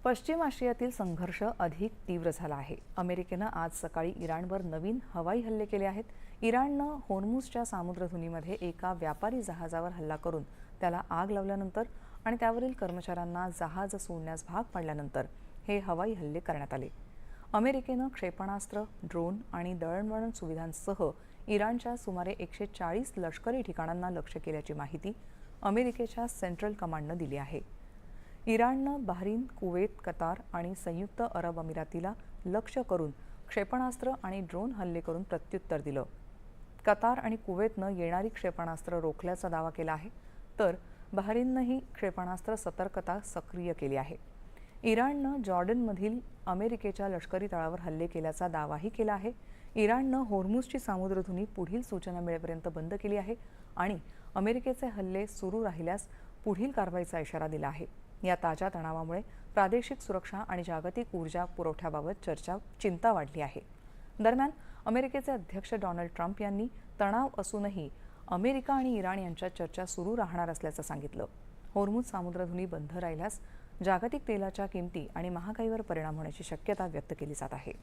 पश्चिम आशियातील संघर्ष अधिक तीव्र झाला आहे. अमेरिकेनं आज सकाळी इराणवर नवीन हवाई हल्ले केले आहेत. इराणनं होर्मुझच्या सामुद्रधुनीमध्ये एका व्यापारी जहाजावर हल्ला करून त्याला आग लावल्यानंतर आणि त्यावरील कर्मचाऱ्यांना जहाज सोडण्यास भाग पाडल्यानंतर हे हवाई हल्ले करण्यात आले. अमेरिकेनं क्षेपणास्त्र, ड्रोन आणि दळणवळण सुविधांसह इराणच्या सुमारे 140 लष्करी ठिकाणांना लक्ष्य केल्याची माहिती अमेरिकेच्या सेंट्रल कमांडनं दिली आहे. इराणनं बहरीन, कुवेत, कतार आणि संयुक्त अरब अमिरातीला लक्ष्य करून क्षेपणास्त्र आणि ड्रोन हल्ले करून प्रत्युत्तर दिलं. कतार आणि कुवेतनं येणारी क्षेपणास्त्र रोखल्याचा दावा केला आहे, तर बहरीननंही क्षेपणास्त्र सतर्कता सक्रिय केली आहे. इराणनं जॉर्डनमधील अमेरिकेच्या लष्करी तळावर हल्ले केल्याचा दावाही केला आहे. इराणनं होर्मुझची सामुद्रधुनी पुढील सूचना मिळेपर्यंत बंद केली आहे आणि अमेरिकेचे हल्ले सुरू राहिल्यास पुढील कारवाईचा इशारा दिला आहे. या ताज्या तणावामुळे प्रादेशिक सुरक्षा आणि जागतिक ऊर्जा पुरवठ्याबाबत चिंता वाढली आहे. दरम्यान अमेरिकेचे अध्यक्ष डोनाल्ड ट्रम्प यांनी तणाव असूनही अमेरिका आणि इराण यांच्यात चर्चा सुरू राहणार असल्याचं सांगितलं. होर्मुझ सामुद्रधुनी बंद राहिल्यास जागतिक तेलाच्या किमती आणि महागाईवर परिणाम होण्याची शक्यता व्यक्त केली जात आहे.